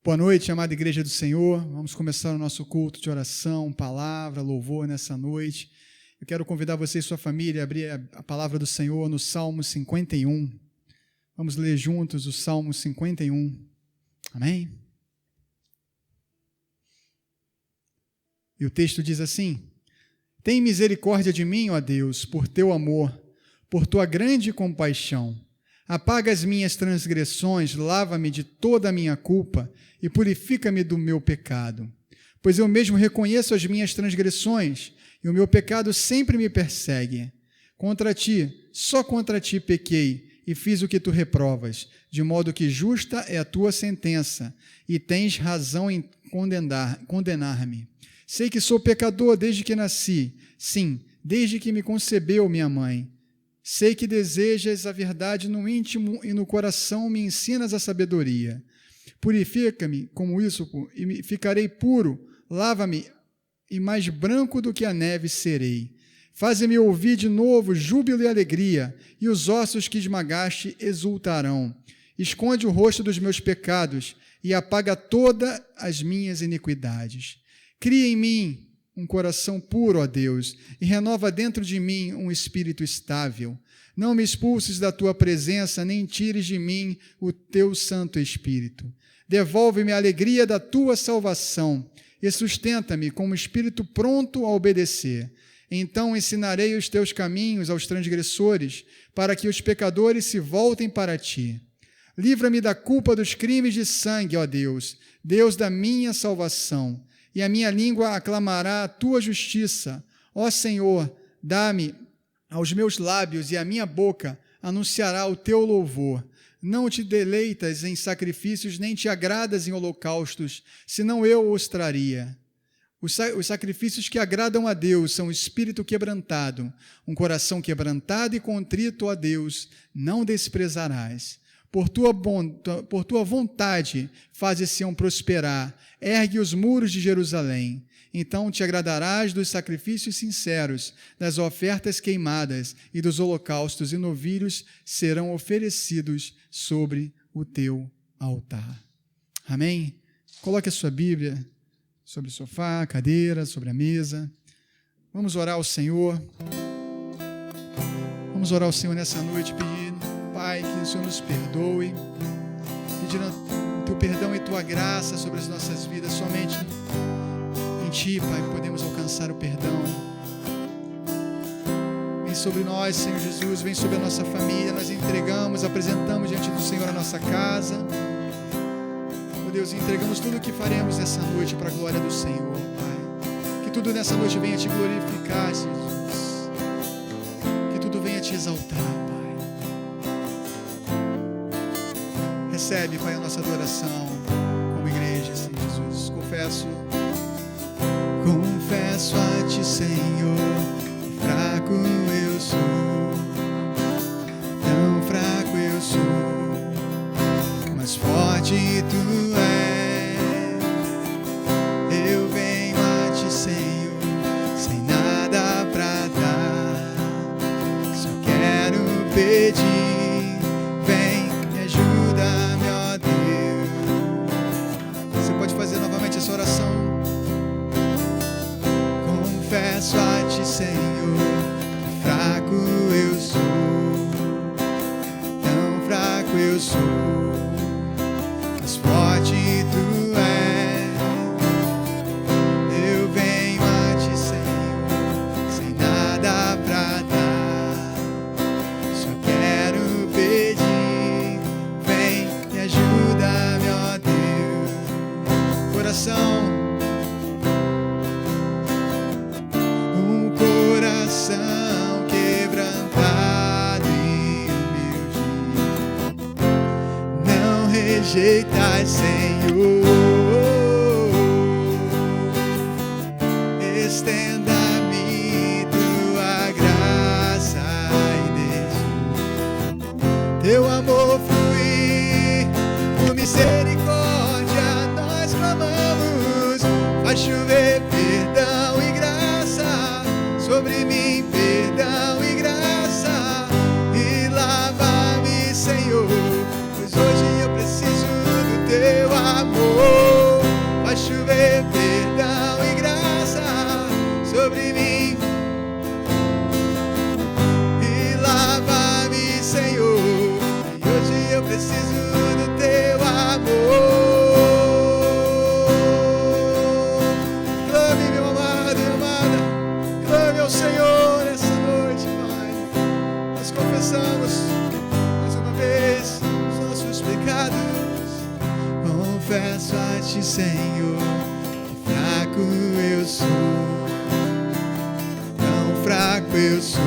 Boa noite, amada Igreja do Senhor. Vamos começar o nosso culto de oração, palavra, louvor nessa noite. Eu quero convidar você e sua família a abrir a palavra do Senhor no Salmo 51. Vamos ler juntos o Salmo 51. Amém? E o texto diz assim: Tem misericórdia de mim, ó Deus, por teu amor, por tua grande compaixão. Apaga as minhas transgressões, lava-me de toda a minha culpa e purifica-me do meu pecado. Pois eu mesmo reconheço as minhas transgressões e o meu pecado sempre me persegue. Contra ti, só contra ti pequei e fiz o que tu reprovas, de modo que justa é a tua sentença e tens razão em condenar-me. Sei que sou pecador desde que nasci, sim, desde que me concebeu minha mãe. Sei que desejas a verdade no íntimo e no coração me ensinas a sabedoria. Purifica-me como isso e ficarei puro, lava-me e mais branco do que a neve serei. Faze-me ouvir de novo júbilo e alegria, e os ossos que esmagaste exultarão. Esconde o rosto dos meus pecados e apaga todas as minhas iniquidades. Cria em mim um coração puro, ó Deus, e renova dentro de mim um espírito estável. Não me expulses da tua presença, nem tires de mim o teu Santo Espírito. Devolve-me a alegria da tua salvação e sustenta-me com um espírito pronto a obedecer. Então ensinarei os teus caminhos aos transgressores, para que os pecadores se voltem para ti. Livra-me da culpa dos crimes de sangue, ó Deus, Deus da minha salvação. E a minha língua aclamará a tua justiça. Ó Senhor, dá-me aos meus lábios e a minha boca anunciará o teu louvor. Não te deleitas em sacrifícios, nem te agradas em holocaustos, senão eu os traria. Os sacrifícios que agradam a Deus são o espírito quebrantado, um coração quebrantado e contrito, ó Deus, não desprezarás. Por tua vontade, faz Sião prosperar, ergue os muros de Jerusalém. Então te agradarás dos sacrifícios sinceros, das ofertas queimadas e dos holocaustos e novilhos serão oferecidos sobre o teu altar. Amém? Coloque a sua Bíblia sobre o sofá, cadeira, sobre a mesa. Vamos orar ao Senhor. Vamos orar ao Senhor nessa noite, pedindo, Pai, que o Senhor nos perdoe, pedindo o teu perdão e tua graça sobre as nossas vidas. Somente em Ti, Pai, podemos alcançar o perdão. Vem sobre nós, Senhor Jesus, vem sobre a nossa família. Nós entregamos, apresentamos diante do Senhor a nossa casa. Ó Deus, entregamos tudo o que faremos nessa noite para a glória do Senhor, Pai. Que tudo nessa noite venha Te glorificar, Jesus. Que tudo venha Te exaltar, Pai. Recebe, Pai, a nossa adoração como igreja, Senhor Jesus. Confesso a Ti, Senhor, que fraco eu sou, tão fraco eu sou, mas forte Tu és. Eu venho a Ti, Senhor, sem nada pra dar, só quero pedir. Essa oração. Confesso a Ti, Senhor, que fraco eu sou, tão fraco eu sou, mas forte Tu és. Eu venho a Ti, Senhor, sem nada pra dar, só quero pedir, vem e ajuda-me, ó Deus. Coração, um coração quebrantado e humilde, não rejeitai, Senhor. Estenda-me tua graça e deixe teu amor fluir, por misericórdia nós clamamos. Faz chover perdão e graça sobre mim, perdão e graça, e lava-me, Senhor, pois hoje eu preciso do teu amor. confesso a ti, Senhor, que fraco eu sou, tão fraco eu sou,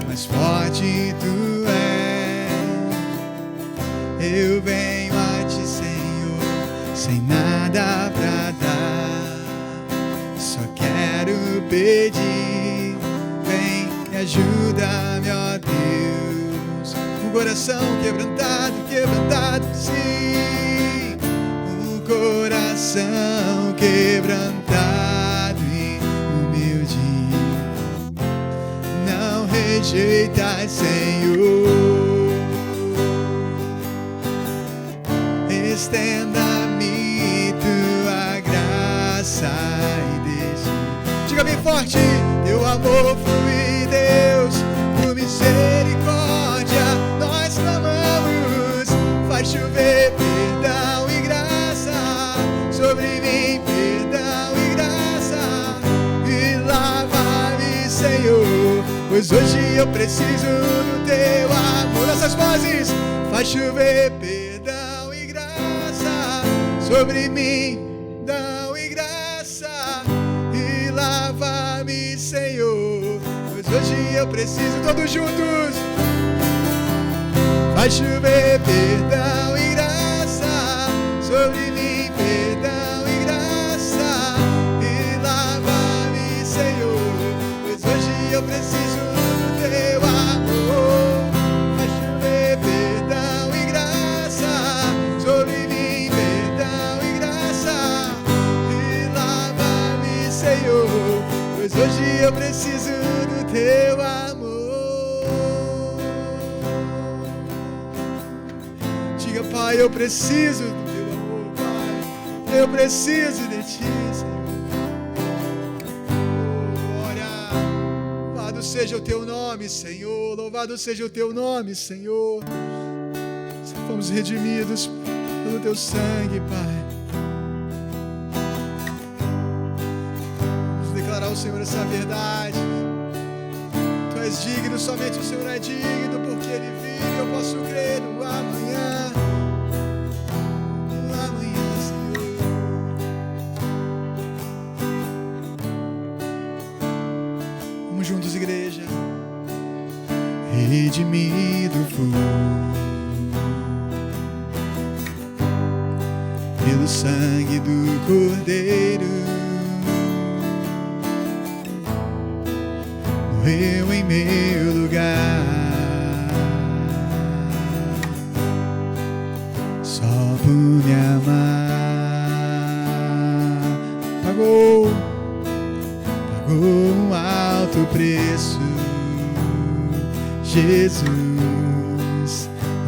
mas forte tu és. Eu venho a ti, Senhor, sem nada pra dar, só quero pedir, vem e ajuda-me, ó Deus. Um coração quebrantado, quebrantado, sim, um coração quebrantado e humilde, não rejeitas, Senhor. Estenda-me tua graça e deixe. Diga bem forte: teu amor flui, Deus, por misericórdia nós clamamos. Faz chover perdão e graça sobre mim, perdão e graça, e lava-me, Senhor, pois hoje eu preciso do teu amor. Essas vozes: faz chover perdão e graça sobre mim, perdão e graça, e lava-me, Senhor, pois hoje eu preciso. Todos juntos: faz chover perdão e graça sobre mim, perdão e graça, e lava-me, Senhor, pois hoje eu preciso do teu amor. Faz chover perdão e graça sobre mim, perdão e graça, e lava-me, Senhor, pois hoje eu preciso do teu amor. Diga: Pai, eu preciso do teu amor, Pai, eu preciso de ti, Senhor. Ora, louvado seja o teu nome, Senhor, louvado seja o teu nome, Senhor. Fomos redimidos pelo teu sangue, Pai. Vamos declarar ao Senhor essa verdade. Tu és digno, somente o Senhor é digno, porque Ele vive. Eu posso crer no amanhã, no amanhã, Senhor. Vamos juntos, igreja. Redimido fui pelo sangue do Cordeiro, morreu em meu lugar, só por me amar. Pagou um alto preço, Jesus me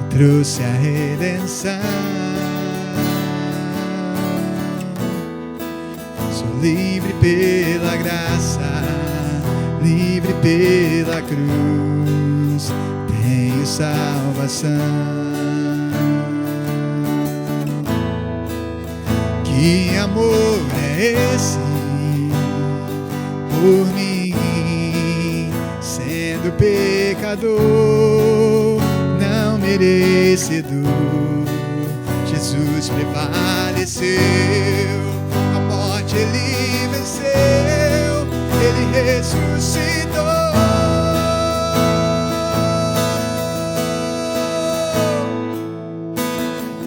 trouxe a redenção. Sou livre pela graça, livre pela cruz, tenho salvação. Que amor é esse por mim, sendo pecador, não merecedor, Jesus prevaleceu, a morte Ele venceu, Ele ressuscitou.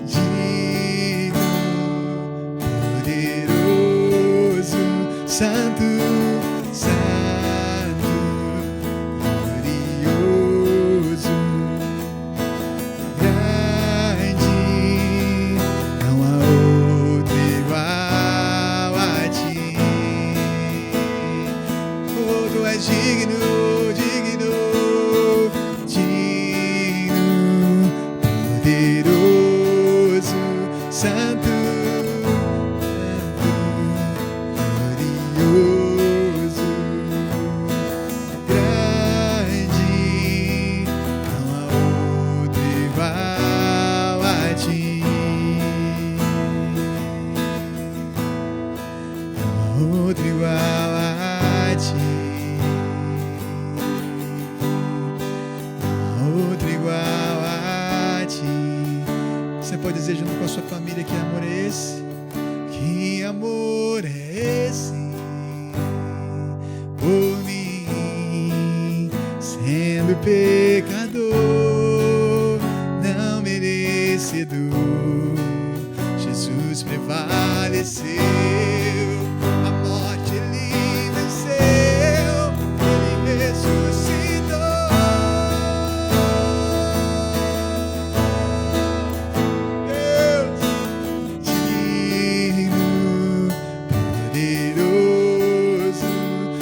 Digno, poderoso, santo, santo, glorioso, grande, não há outro igual a ti. Oh, tu és digno, digno, digno, poderoso, santo, glorioso, grande, não há outro igual a ti. Não há outro igual a ti. Não há outro igual a ti. Você pode dizer junto com a sua família. Que amor é esse? Que amor é esse por mim, sendo pecador, não merecedor, Jesus prevaleceu, a morte ele venceu, ele ressuscitou. Deus digno, poderoso,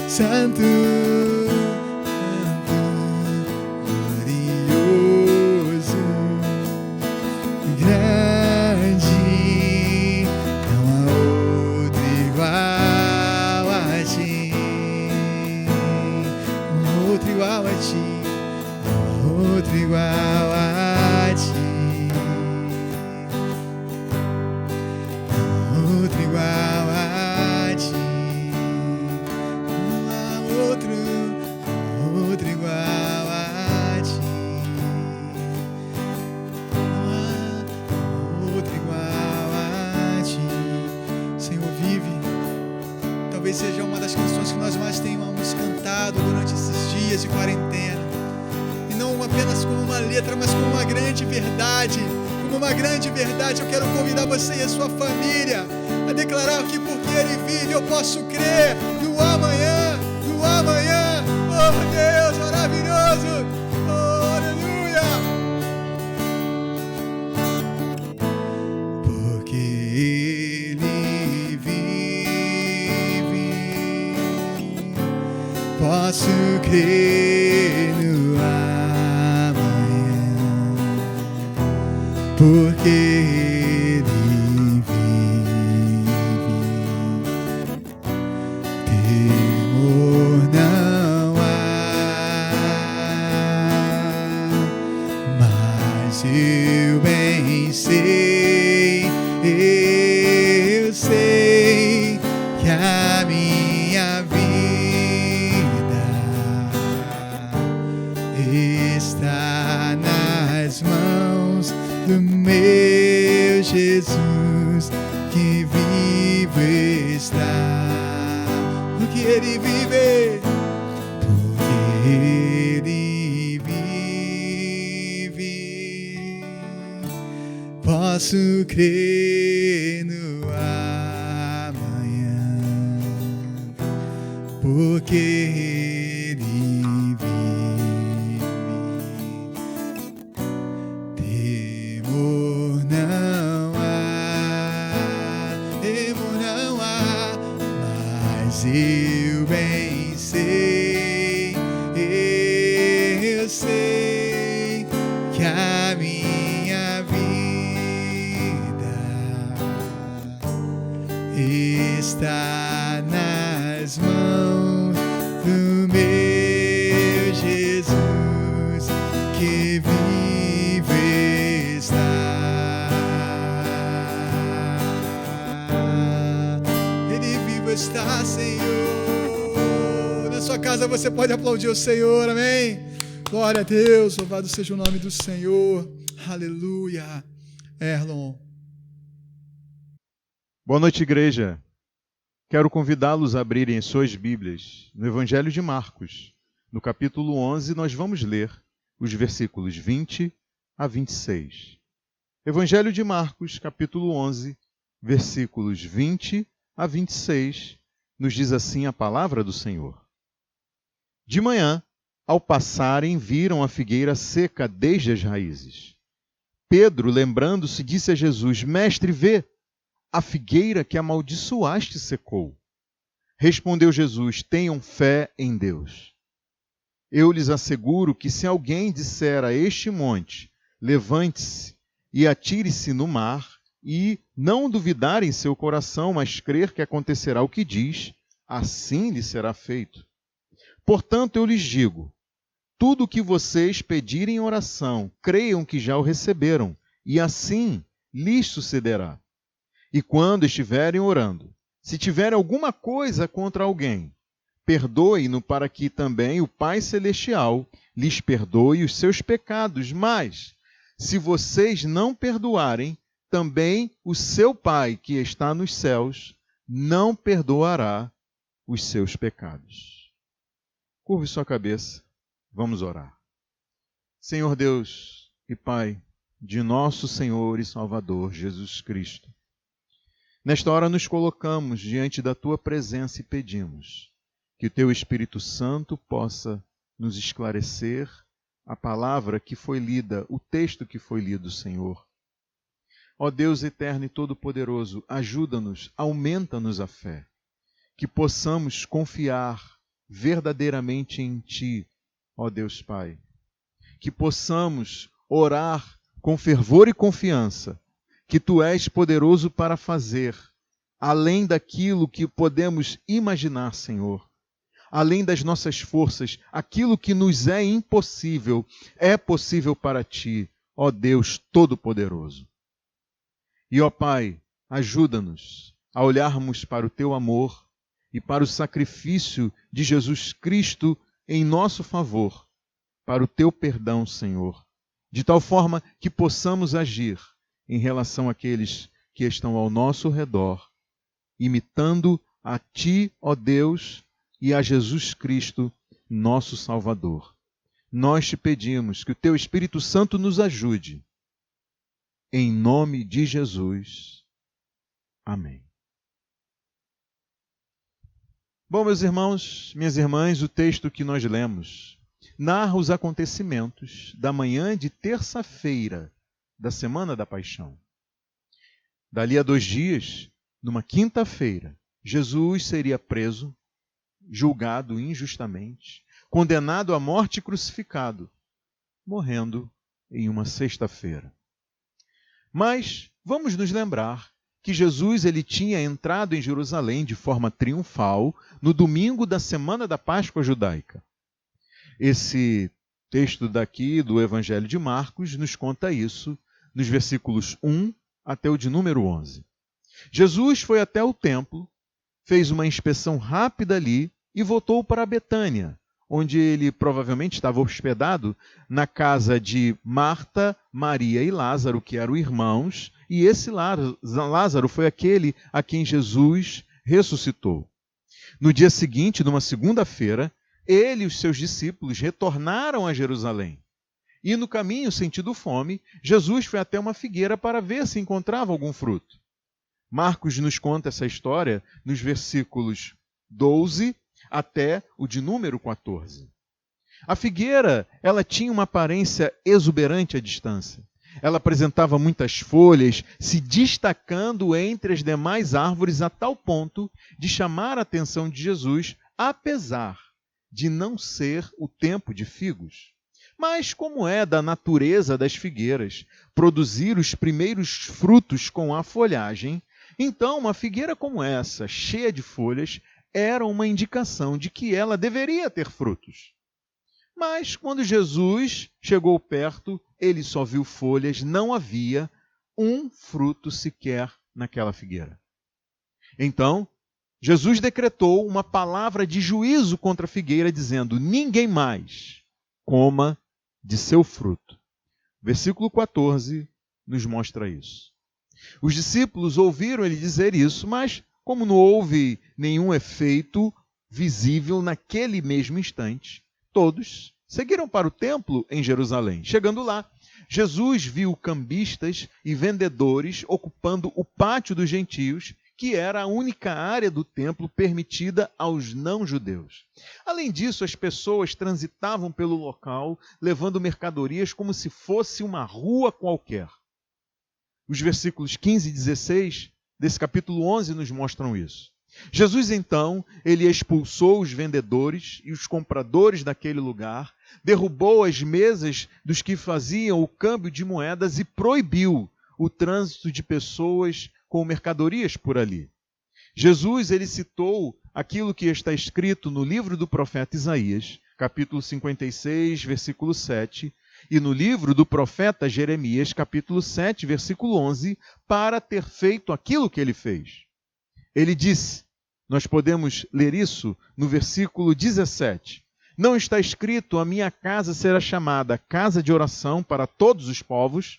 santo, glorioso, grande, não há outro igual a ti, outro igual a ti, outro igual a ti, outro igual a ti, não há outro igual a ti, não há outro igual a ti. Senhor, vive. Talvez seja uma das canções que nós mais tenhamos cantado durante esses dias de quarentena. E não apenas como uma letra, mas como uma grande verdade. Como uma grande verdade, eu quero convidar você e a sua família a declarar que porque Ele vive eu posso crer no amanhã, no amanhã. Oh Deus, maravilhoso! Oh, aleluia! Porque Ele vive, posso crer no amanhã, porque Ele vive, temor não há, mas eu bem sei, eu sei que a minha vida está nas mãos do meu Jesus, que vivo está, porque Ele vive, porque Ele vive, posso crer no amanhã, porque Ele vive, temor não há, mas eu bem sei, eu sei que a minha vida está nas mãos do meu Jesus, que vive está. Ele vivo está, Senhor. Na sua casa você pode aplaudir o Senhor, amém? Glória a Deus, louvado seja o nome do Senhor. Aleluia. Erlon. Boa noite, igreja. Quero convidá-los a abrirem suas Bíblias no Evangelho de Marcos. No capítulo 11, nós vamos ler os versículos 20 a 26. Evangelho de Marcos, capítulo 11, versículos 20 a 26, nos diz assim a palavra do Senhor. De manhã, ao passarem, viram a figueira seca desde as raízes. Pedro, lembrando-se, disse a Jesus: Mestre, vê, a figueira que amaldiçoaste secou. Respondeu Jesus: tenham fé em Deus. Eu lhes asseguro que se alguém disser a este monte, levante-se e atire-se no mar, e não duvidar em seu coração, mas crer que acontecerá o que diz, assim lhe será feito. Portanto, eu lhes digo, tudo o que vocês pedirem em oração, creiam que já o receberam, e assim lhes sucederá. E quando estiverem orando, se tiverem alguma coisa contra alguém, perdoe-no, para que também o Pai Celestial lhes perdoe os seus pecados. Mas, se vocês não perdoarem, também o seu Pai que está nos céus não perdoará os seus pecados. Curve sua cabeça, vamos orar. Senhor Deus e Pai de nosso Senhor e Salvador Jesus Cristo, nesta hora nos colocamos diante da Tua presença e pedimos que o Teu Espírito Santo possa nos esclarecer a palavra que foi lida, o texto que foi lido, Senhor. Ó Deus eterno e todo-poderoso, ajuda-nos, aumenta-nos a fé, que possamos confiar verdadeiramente em Ti, ó Deus Pai. Que possamos orar com fervor e confiança, que Tu és poderoso para fazer, além daquilo que podemos imaginar, Senhor. Além das nossas forças, aquilo que nos é impossível, é possível para Ti, ó Deus Todo-Poderoso. E, ó Pai, ajuda-nos a olharmos para o Teu amor e para o sacrifício de Jesus Cristo em nosso favor, para o Teu perdão, Senhor, de tal forma que possamos agir em relação àqueles que estão ao nosso redor, imitando a Ti, ó Deus, e a Jesus Cristo, nosso Salvador. Nós Te pedimos que o Teu Espírito Santo nos ajude. Em nome de Jesus. Amém. Bom, meus irmãos, minhas irmãs, o texto que nós lemos narra os acontecimentos da manhã de terça-feira da Semana da Paixão. Dali a 2 dias, numa quinta-feira, Jesus seria preso, julgado injustamente, condenado à morte e crucificado, morrendo em uma sexta-feira. Mas vamos nos lembrar que Jesus ele tinha entrado em Jerusalém de forma triunfal no domingo da semana da Páscoa judaica. Esse texto daqui do Evangelho de Marcos nos conta isso nos versículos 1 até o de número 11. Jesus foi até o templo, fez uma inspeção rápida ali e voltou para Betânia, onde ele provavelmente estava hospedado na casa de Marta, Maria e Lázaro, que eram irmãos, e esse Lázaro foi aquele a quem Jesus ressuscitou. No dia seguinte, numa segunda-feira, ele e os seus discípulos retornaram a Jerusalém. E no caminho, sentindo fome, Jesus foi até uma figueira para ver se encontrava algum fruto. Marcos nos conta essa história nos versículos 12 até o de número 14. A figueira, ela tinha uma aparência exuberante à distância. Ela apresentava muitas folhas, se destacando entre as demais árvores a tal ponto de chamar a atenção de Jesus, apesar de não ser o tempo de figos. Mas como é da natureza das figueiras produzir os primeiros frutos com a folhagem, então uma figueira como essa, cheia de folhas, era uma indicação de que ela deveria ter frutos. Mas quando Jesus chegou perto, ele só viu folhas, não havia um fruto sequer naquela figueira. Então, Jesus decretou uma palavra de juízo contra a figueira, dizendo: ninguém mais coma de seu fruto. Versículo 14 nos mostra isso. Os discípulos ouviram ele dizer isso, mas como não houve nenhum efeito visível naquele mesmo instante, todos seguiram para o templo em Jerusalém. Chegando lá, Jesus viu cambistas e vendedores ocupando o pátio dos gentios, que era a única área do templo permitida aos não-judeus. Além disso, as pessoas transitavam pelo local, levando mercadorias como se fosse uma rua qualquer. Os versículos 15 e 16 desse capítulo 11 nos mostram isso. Jesus, então, ele expulsou os vendedores e os compradores daquele lugar, derrubou as mesas dos que faziam o câmbio de moedas e proibiu o trânsito de pessoas com mercadorias por ali. Jesus, ele citou aquilo que está escrito no livro do profeta Isaías, capítulo 56, versículo 7, e no livro do profeta Jeremias, capítulo 7, versículo 11, para ter feito aquilo que ele fez. Ele disse, nós podemos ler isso no versículo 17, não está escrito: a minha casa será chamada casa de oração para todos os povos?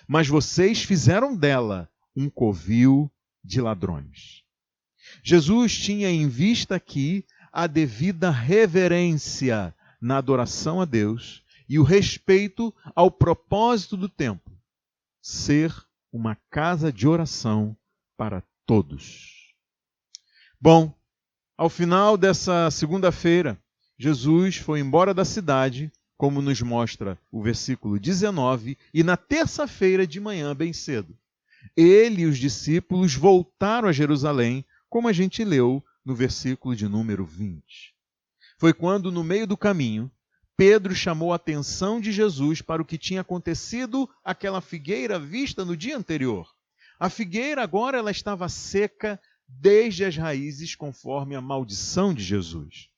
mas vocês fizeram dela um covil de ladrões. Jesus tinha em vista aqui a devida reverência na adoração a Deus e o respeito ao propósito do templo, ser uma casa de oração para todos. Bom, ao final dessa segunda-feira, Jesus foi embora da cidade, como nos mostra o versículo 19, e na terça-feira de manhã, bem cedo, ele e os discípulos voltaram a Jerusalém, como a gente leu no versículo de número 20. Foi quando, no meio do caminho, Pedro chamou a atenção de Jesus para o que tinha acontecido àquela figueira vista no dia anterior. A figueira agora ela estava seca desde as raízes, conforme a maldição de Jesus.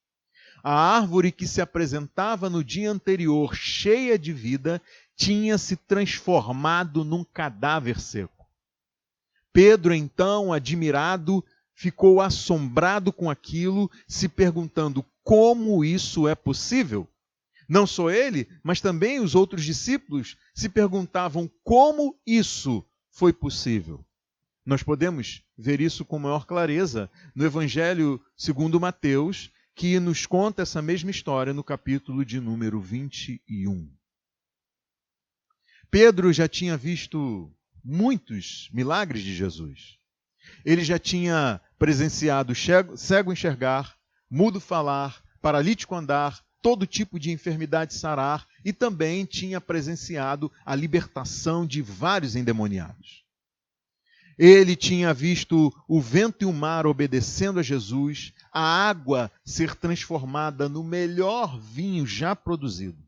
A árvore que se apresentava no dia anterior, cheia de vida, tinha se transformado num cadáver seco. Pedro, então, admirado, ficou assombrado com aquilo, se perguntando como isso é possível. Não só ele, mas também os outros discípulos se perguntavam como isso foi possível. Nós podemos ver isso com maior clareza no Evangelho segundo Mateus, que nos conta essa mesma história no capítulo de número 21. Pedro já tinha visto muitos milagres de Jesus. Ele já tinha presenciado cego enxergar, mudo falar, paralítico andar, todo tipo de enfermidade sarar, e também tinha presenciado a libertação de vários endemoniados. Ele tinha visto o vento e o mar obedecendo a Jesus, a água ser transformada no melhor vinho já produzido.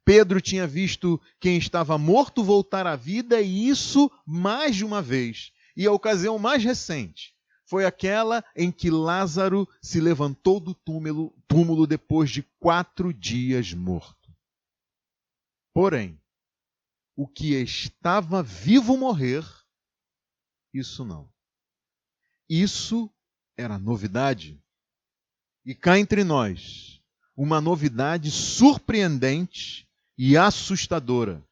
Pedro tinha visto quem estava morto voltar à vida, e isso mais de uma vez. E a ocasião mais recente foi aquela em que Lázaro se levantou do túmulo depois de 4 dias morto. Porém, o que estava vivo morrer, isso não. Isso era novidade. E cá entre nós, uma novidade surpreendente e assustadora.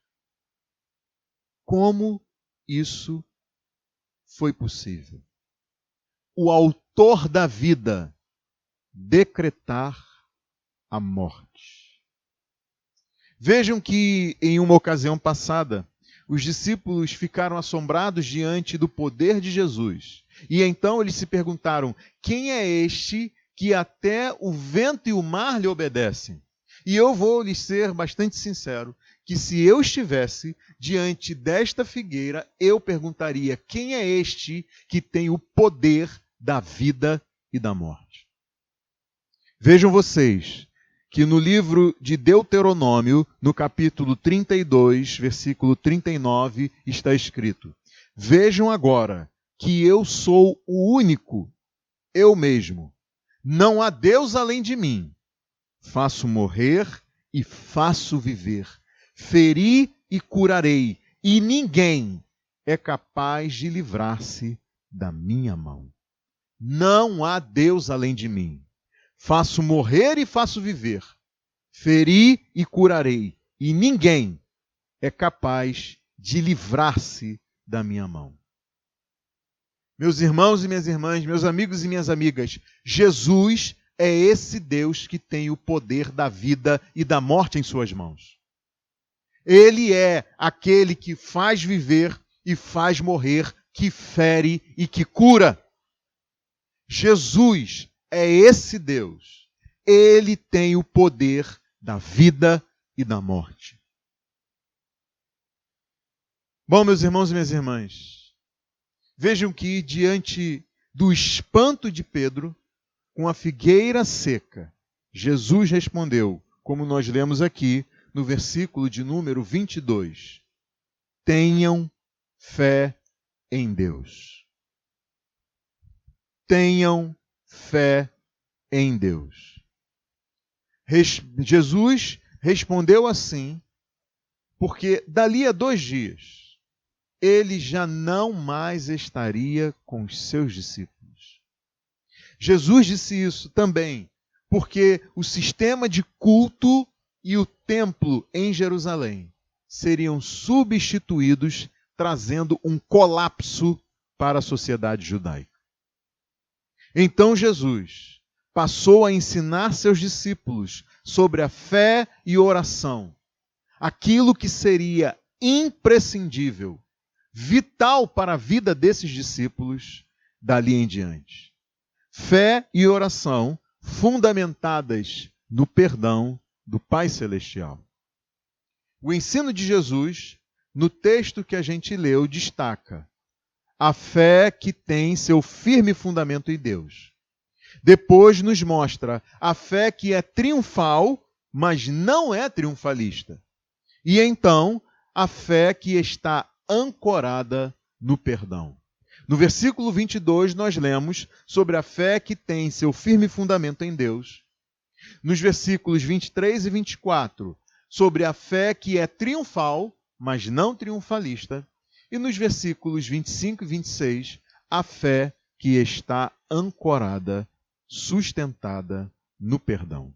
Como isso foi possível? O autor da vida decretar a morte. Vejam que em uma ocasião passada, os discípulos ficaram assombrados diante do poder de Jesus. E então eles se perguntaram: quem é este que até o vento e o mar lhe obedecem? E eu vou lhes ser bastante sincero, que se eu estivesse diante desta figueira, eu perguntaria: quem é este que tem o poder da vida e da morte? Vejam vocês que no livro de Deuteronômio, no capítulo 32, versículo 39, está escrito: vejam agora que eu sou o único, eu mesmo. Não há Deus além de mim. Faço morrer e faço viver. Feri e curarei, e ninguém é capaz de livrar-se da minha mão. Não há Deus além de mim. Faço morrer e faço viver. Feri e curarei, e ninguém é capaz de livrar-se da minha mão. Meus irmãos e minhas irmãs, meus amigos e minhas amigas, Jesus é esse Deus que tem o poder da vida e da morte em suas mãos. Ele é aquele que faz viver e faz morrer, que fere e que cura. Jesus é esse Deus. Ele tem o poder da vida e da morte. Bom, meus irmãos e minhas irmãs, vejam que diante do espanto de Pedro, com a figueira seca, Jesus respondeu, como nós lemos aqui no versículo de número 22. Tenham fé em Deus. Tenham fé em Deus. Jesus respondeu assim, porque dali a 2 dias, ele já não mais estaria com os seus discípulos. Jesus disse isso também, porque o sistema de culto e o templo em Jerusalém seriam substituídos, trazendo um colapso para a sociedade judaica. Então Jesus passou a ensinar seus discípulos sobre a fé e oração, aquilo que seria imprescindível, vital para a vida desses discípulos dali em diante. Fé e oração fundamentadas no perdão do Pai Celestial. O ensino de Jesus, no texto que a gente leu, destaca a fé que tem seu firme fundamento em Deus. Depois nos mostra a fé que é triunfal, mas não é triunfalista. E então, a fé que está ancorada no perdão. No versículo 22, nós lemos sobre a fé que tem seu firme fundamento em Deus. Nos versículos 23 e 24, sobre a fé que é triunfal, mas não triunfalista. E nos versículos 25 e 26, a fé que está ancorada, sustentada no perdão.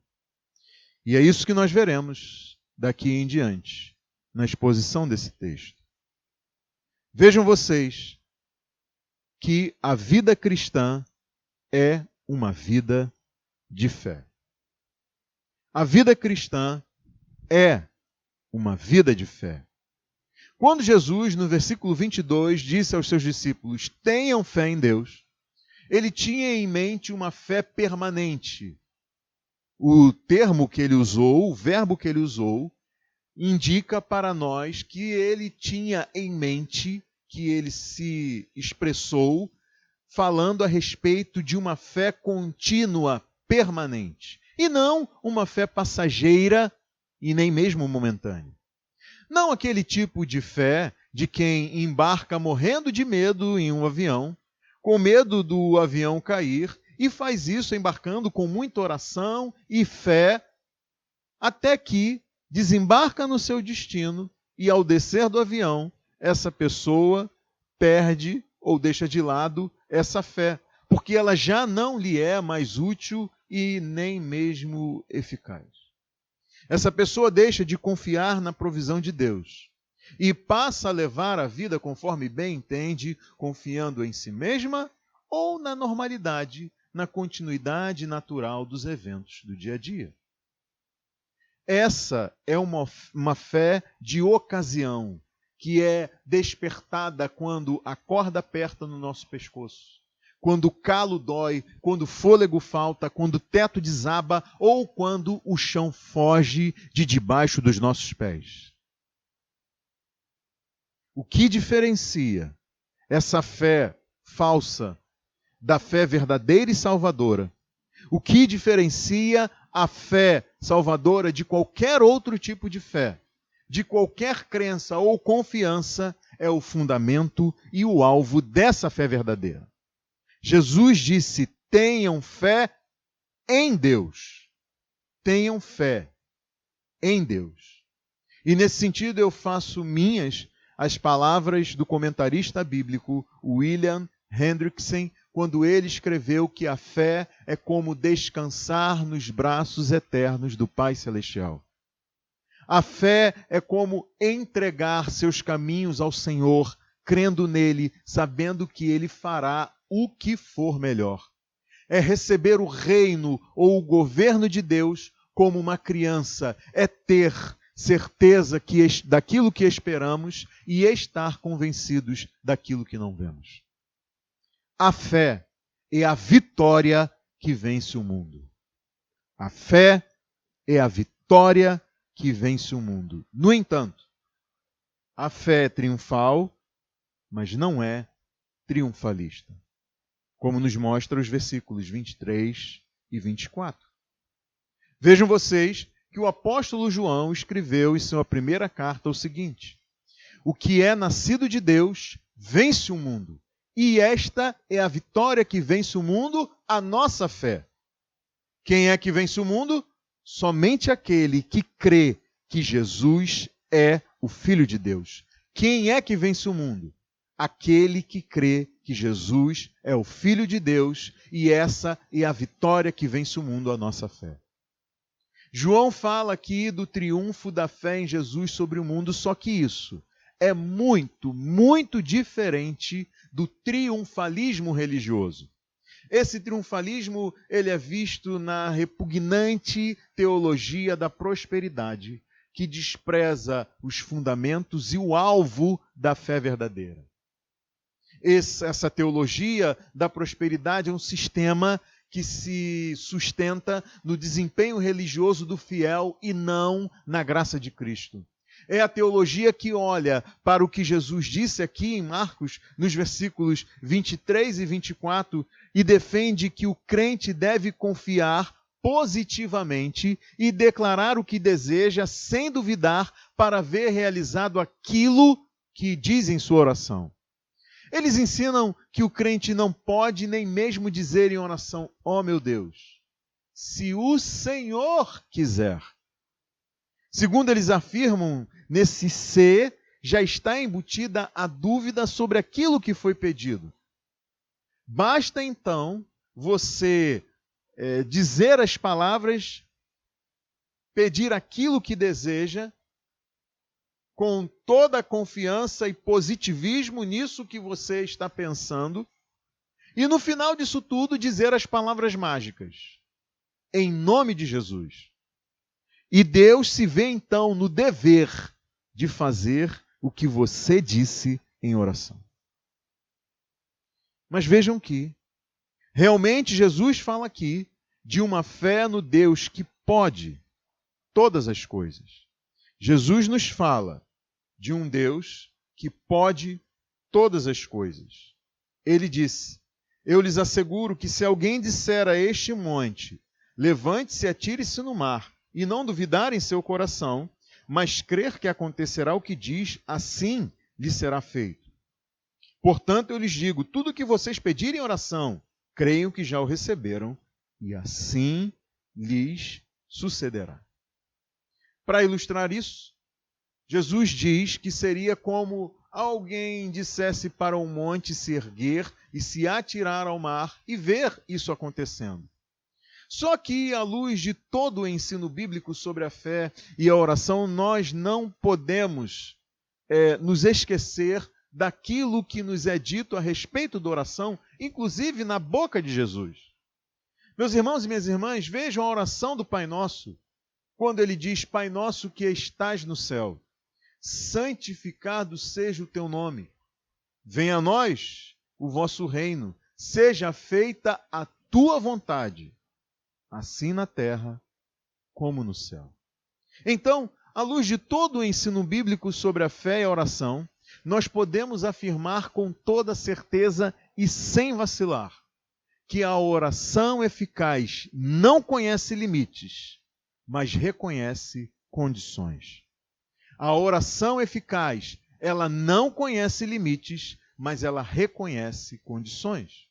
E é isso que nós veremos daqui em diante, na exposição desse texto. Vejam vocês que a vida cristã é uma vida de fé. A vida cristã é uma vida de fé. Quando Jesus, no versículo 22, disse aos seus discípulos, tenham fé em Deus, ele tinha em mente uma fé permanente. O termo que ele usou, o verbo que ele usou, indica para nós que ele tinha em mente, que ele se expressou, falando a respeito de uma fé contínua, permanente, e não uma fé passageira e nem mesmo momentânea. Não aquele tipo de fé de quem embarca morrendo de medo em um avião, com medo do avião cair, e faz isso embarcando com muita oração e fé, até que desembarca no seu destino e, ao descer do avião, essa pessoa perde ou deixa de lado essa fé, porque ela já não lhe é mais útil e nem mesmo eficaz. Essa pessoa deixa de confiar na provisão de Deus e passa a levar a vida conforme bem entende, confiando em si mesma ou na normalidade, na continuidade natural dos eventos do dia a dia. Essa é uma fé de ocasião, que é despertada quando a corda aperta no nosso pescoço, quando o calo dói, quando o fôlego falta, quando o teto desaba ou quando o chão foge de debaixo dos nossos pés. O que diferencia essa fé falsa da fé verdadeira e salvadora? O que diferencia a fé salvadora de qualquer outro tipo de fé, de qualquer crença ou confiança, é o fundamento e o alvo dessa fé verdadeira. Jesus disse, tenham fé em Deus. Tenham fé em Deus. E nesse sentido eu faço minhas as palavras do comentarista bíblico William Hendrickson, quando ele escreveu que a fé é como descansar nos braços eternos do Pai Celestial. A fé é como entregar seus caminhos ao Senhor, crendo nele, sabendo que ele fará o que for melhor. É receber o reino ou o governo de Deus como uma criança, é ter certeza daquilo que esperamos e estar convencidos daquilo que não vemos. A fé é a vitória que vence o mundo. A fé é a vitória que vence o mundo. No entanto, a fé é triunfal, mas não é triunfalista, como nos mostra os versículos 23 e 24. Vejam vocês que o apóstolo João escreveu em sua primeira carta o seguinte: o que é nascido de Deus vence o mundo, e esta é a vitória que vence o mundo, a nossa fé. Quem é que vence o mundo? Somente aquele que crê que Jesus é o Filho de Deus. Quem é que vence o mundo? Aquele que crê que Jesus é o Filho de Deus, e essa é a vitória que vence o mundo, a nossa fé. João fala aqui do triunfo da fé em Jesus sobre o mundo, só que isso é muito, muito diferente do triunfalismo religioso. Esse triunfalismo ele é visto na repugnante teologia da prosperidade, que despreza os fundamentos e o alvo da fé verdadeira. Essa teologia da prosperidade é um sistema que se sustenta no desempenho religioso do fiel e não na graça de Cristo. É a teologia que olha para o que Jesus disse aqui em Marcos, nos versículos 23 e 24, e defende que o crente deve confiar positivamente e declarar o que deseja sem duvidar para ver realizado aquilo que diz em sua oração. Eles ensinam que o crente não pode nem mesmo dizer em oração: ó meu Deus, se o Senhor quiser. Segundo eles afirmam, nesse se já está embutida a dúvida sobre aquilo que foi pedido. Basta então você dizer as palavras, pedir aquilo que deseja, com toda a confiança e positivismo nisso que você está pensando, e no final disso tudo dizer as palavras mágicas, em nome de Jesus. E Deus se vê então no dever de fazer o que você disse em oração. Mas vejam que, realmente Jesus fala aqui de uma fé no Deus que pode todas as coisas. Jesus nos fala de um Deus que pode todas as coisas. Ele disse: eu lhes asseguro que se alguém disser a este monte, levante-se e atire-se no mar, e não duvidar em seu coração, mas crer que acontecerá o que diz, assim lhe será feito. Portanto, eu lhes digo, tudo o que vocês pedirem em oração, creiam que já o receberam, e assim lhes sucederá. Para ilustrar isso, Jesus diz que seria como alguém dissesse para um monte se erguer e se atirar ao mar e ver isso acontecendo. Só que, à luz de todo o ensino bíblico sobre a fé e a oração, nós não podemos nos esquecer daquilo que nos é dito a respeito da oração, inclusive na boca de Jesus. Meus irmãos e minhas irmãs, vejam a oração do Pai Nosso, quando ele diz: Pai Nosso que estás no céu, santificado seja o teu nome. Venha a nós o vosso reino, seja feita a tua vontade, assim na terra como no céu. Então, à luz de todo o ensino bíblico sobre a fé e a oração, nós podemos afirmar com toda certeza e sem vacilar que a oração eficaz não conhece limites, mas reconhece condições. A oração eficaz, ela não conhece limites, mas ela reconhece condições.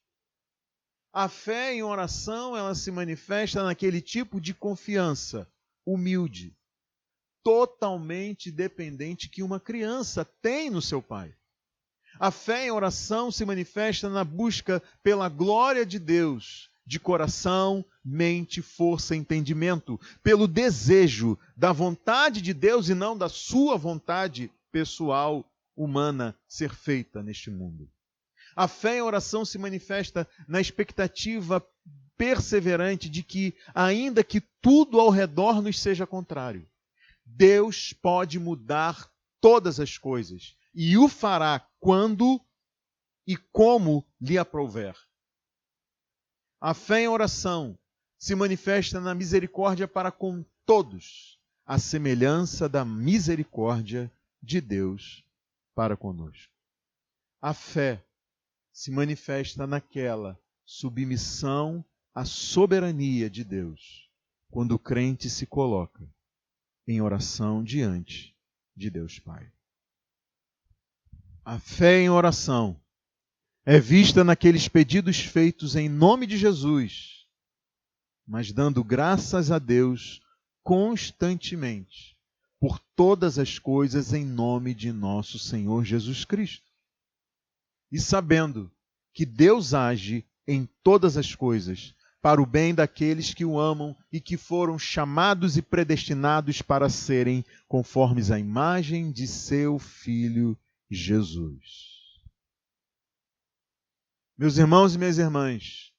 A fé em oração, ela se manifesta naquele tipo de confiança humilde, totalmente dependente que uma criança tem no seu pai. A fé em oração se manifesta na busca pela glória de Deus, de coração, mente, força e entendimento, pelo desejo da vontade de Deus e não da sua vontade pessoal, humana, ser feita neste mundo. A fé em oração se manifesta na expectativa perseverante de que, ainda que tudo ao redor nos seja contrário, Deus pode mudar todas as coisas e o fará quando e como lhe aprouver. A fé em oração se manifesta na misericórdia para com todos, a semelhança da misericórdia de Deus para conosco. A fé se manifesta naquela submissão à soberania de Deus, quando o crente se coloca em oração diante de Deus Pai. A fé em oração é vista naqueles pedidos feitos em nome de Jesus, mas dando graças a Deus constantemente por todas as coisas em nome de nosso Senhor Jesus Cristo. E sabendo que Deus age em todas as coisas para o bem daqueles que o amam e que foram chamados e predestinados para serem conformes à imagem de seu Filho Jesus. Meus irmãos e minhas irmãs,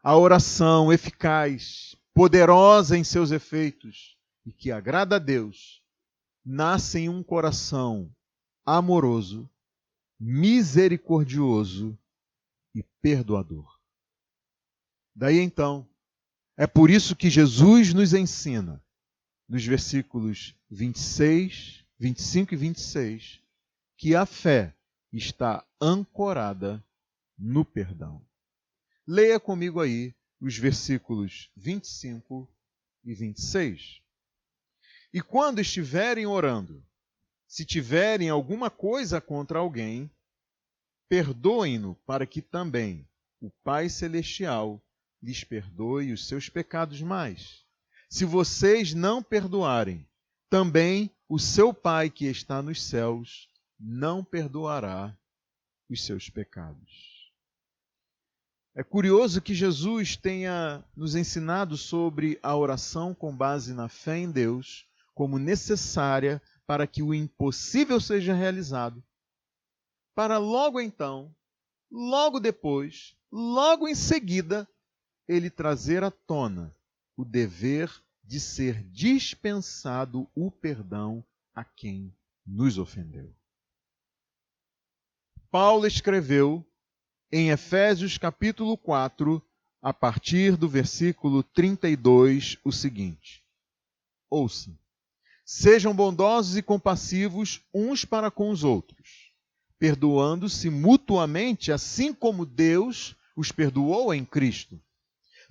a oração eficaz, poderosa em seus efeitos e que agrada a Deus, nasce em um coração amoroso, misericordioso e perdoador. Daí então, é por isso que Jesus nos ensina, nos versículos 25 e 26, que a fé está ancorada no perdão. Leia comigo aí os versículos 25 e 26. E quando estiverem orando, se tiverem alguma coisa contra alguém, perdoem-no para que também o Pai Celestial lhes perdoe os seus pecados mais. Se vocês não perdoarem, também o seu Pai que está nos céus não perdoará os seus pecados. É curioso que Jesus tenha nos ensinado sobre a oração com base na fé em Deus como necessária para que o impossível seja realizado, para logo então, logo depois, logo em seguida, ele trazer à tona o dever de ser dispensado o perdão a quem nos ofendeu. Paulo escreveu em Efésios capítulo 4, a partir do versículo 32, o seguinte: ouçam, sejam bondosos e compassivos uns para com os outros, perdoando-se mutuamente, assim como Deus os perdoou em Cristo.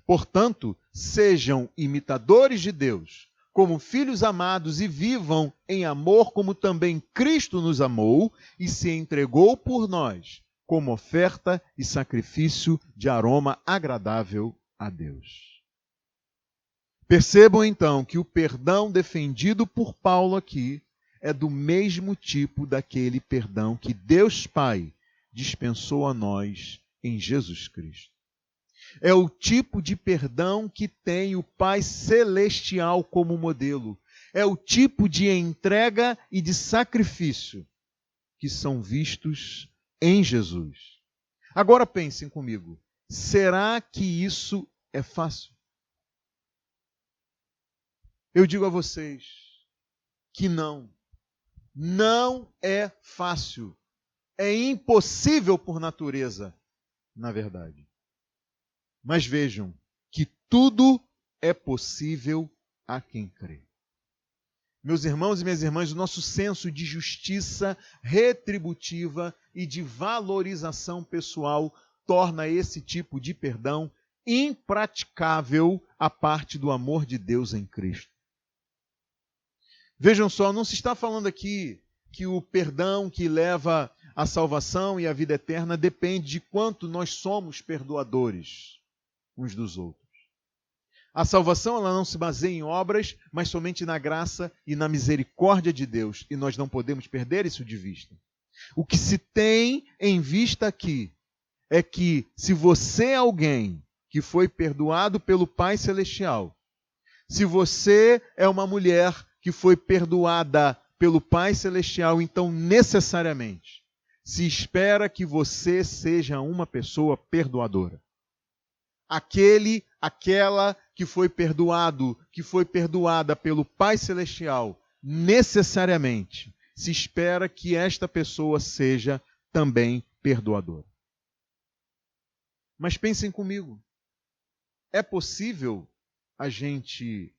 Portanto, sejam imitadores de Deus, como filhos amados, e vivam em amor como também Cristo nos amou e se entregou por nós, como oferta e sacrifício de aroma agradável a Deus. Percebam então que o perdão defendido por Paulo aqui é do mesmo tipo daquele perdão que Deus Pai dispensou a nós em Jesus Cristo. É o tipo de perdão que tem o Pai Celestial como modelo. É o tipo de entrega e de sacrifício que são vistos em Jesus. Agora pensem comigo, será que isso é fácil? Eu digo a vocês que não. Não é fácil. É impossível por natureza, na verdade. Mas vejam que tudo é possível a quem crê. Meus irmãos e minhas irmãs, o nosso senso de justiça retributiva e de valorização pessoal torna esse tipo de perdão impraticável à parte do amor de Deus em Cristo. Vejam só, não se está falando aqui que o perdão que leva à salvação e à vida eterna depende de quanto nós somos perdoadores uns dos outros. A salvação ela não se baseia em obras, mas somente na graça e na misericórdia de Deus. E nós não podemos perder isso de vista. O que se tem em vista aqui é que se você é alguém que foi perdoado pelo Pai Celestial, se você é uma mulher que foi perdoada pelo Pai Celestial, então necessariamente se espera que você seja uma pessoa perdoadora. Aquela que foi perdoado, que foi perdoada pelo Pai Celestial, necessariamente se espera que esta pessoa seja também perdoadora. Mas pensem comigo, é possível a gente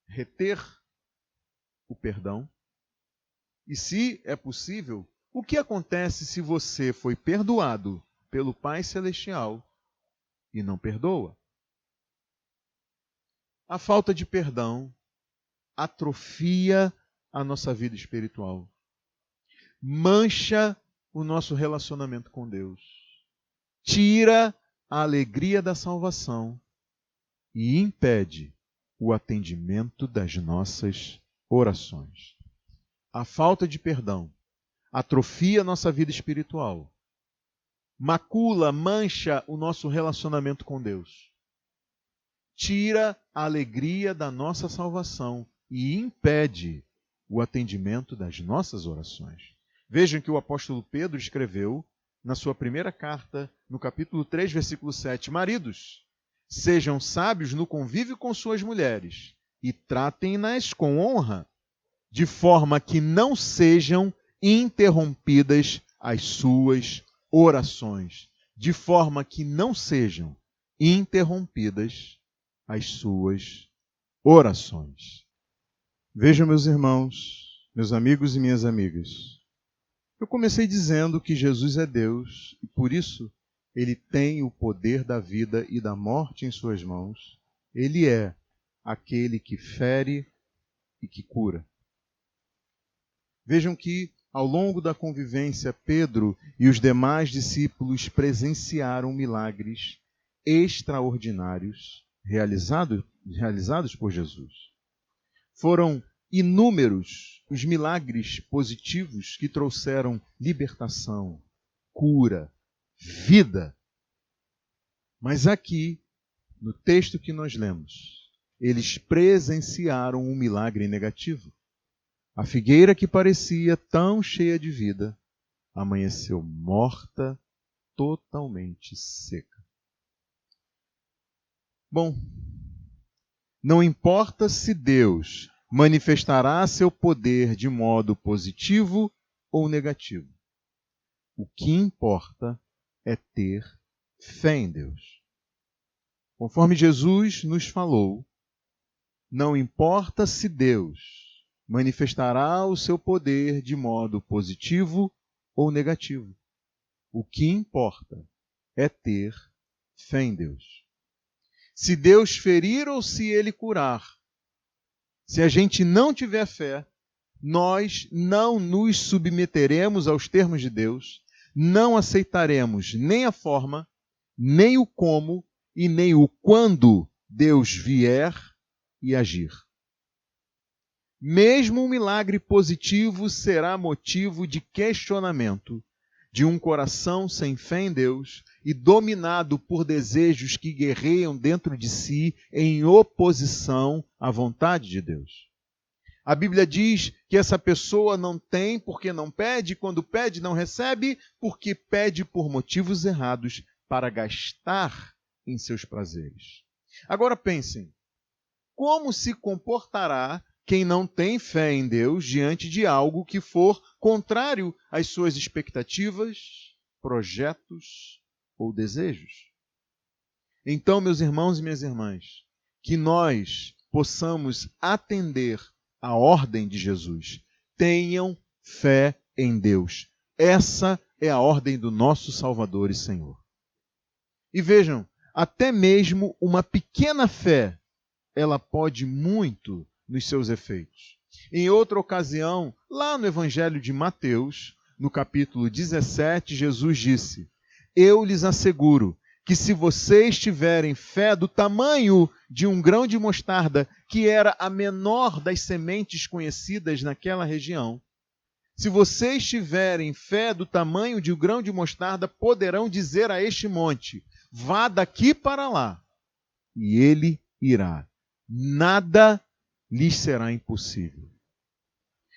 reter o perdão? E se é possível, o que acontece se você foi perdoado pelo Pai Celestial e não perdoa? A falta de perdão atrofia a nossa vida espiritual, mancha o nosso relacionamento com Deus, tira a alegria da salvação e impede o atendimento das nossas orações. A falta de perdão atrofia a nossa vida espiritual, macula, mancha o nosso relacionamento com Deus tira a alegria da nossa salvação e impede o atendimento das nossas orações. Vejam que o apóstolo Pedro escreveu na sua primeira carta, no capítulo 3, versículo 7, maridos, sejam sábios no convívio com suas mulheres e tratem-nas com honra, de forma que não sejam interrompidas as suas orações. De forma que não sejam interrompidas as suas orações. Vejam, meus irmãos, meus amigos e minhas amigas, eu comecei dizendo que Jesus é Deus e por isso Ele tem o poder da vida e da morte em suas mãos. Ele é aquele que fere e que cura. Vejam que, ao longo da convivência, Pedro e os demais discípulos presenciaram milagres extraordinários realizados por Jesus. Foram inúmeros os milagres positivos que trouxeram libertação, cura, vida. Mas aqui, no texto que nós lemos, eles presenciaram um milagre negativo. A figueira que parecia tão cheia de vida, amanheceu morta, totalmente seca. Bom, não importa se Deus manifestará seu poder de modo positivo ou negativo. O que importa é ter fé em Deus. Conforme Jesus nos falou, não importa se Deus manifestará o seu poder de modo positivo ou negativo. O que importa é ter fé em Deus. Se Deus ferir ou se Ele curar, se a gente não tiver fé, nós não nos submeteremos aos termos de Deus, não aceitaremos nem a forma, nem o como e nem o quando Deus vier e agir. Mesmo um milagre positivo será motivo de questionamento de um coração sem fé em Deus e dominado por desejos que guerreiam dentro de si em oposição à vontade de Deus. A Bíblia diz que essa pessoa não tem porque não pede, quando pede não recebe, porque pede por motivos errados para gastar em seus prazeres. Agora pensem, como se comportará quem não tem fé em Deus diante de algo que for contrário às suas expectativas, projetos ou desejos? Então, meus irmãos e minhas irmãs, que nós possamos atender à ordem de Jesus. Tenham fé em Deus. Essa é a ordem do nosso Salvador e Senhor. E vejam, até mesmo uma pequena fé, ela pode muito nos seus efeitos. Em outra ocasião, lá no Evangelho de Mateus, no capítulo 17, Jesus disse: eu lhes asseguro que se vocês tiverem fé do tamanho de um grão de mostarda, que era a menor das sementes conhecidas naquela região, se vocês tiverem fé do tamanho de um grão de mostarda, poderão dizer a este monte: vá daqui para lá, e ele irá. Nada lhes será impossível.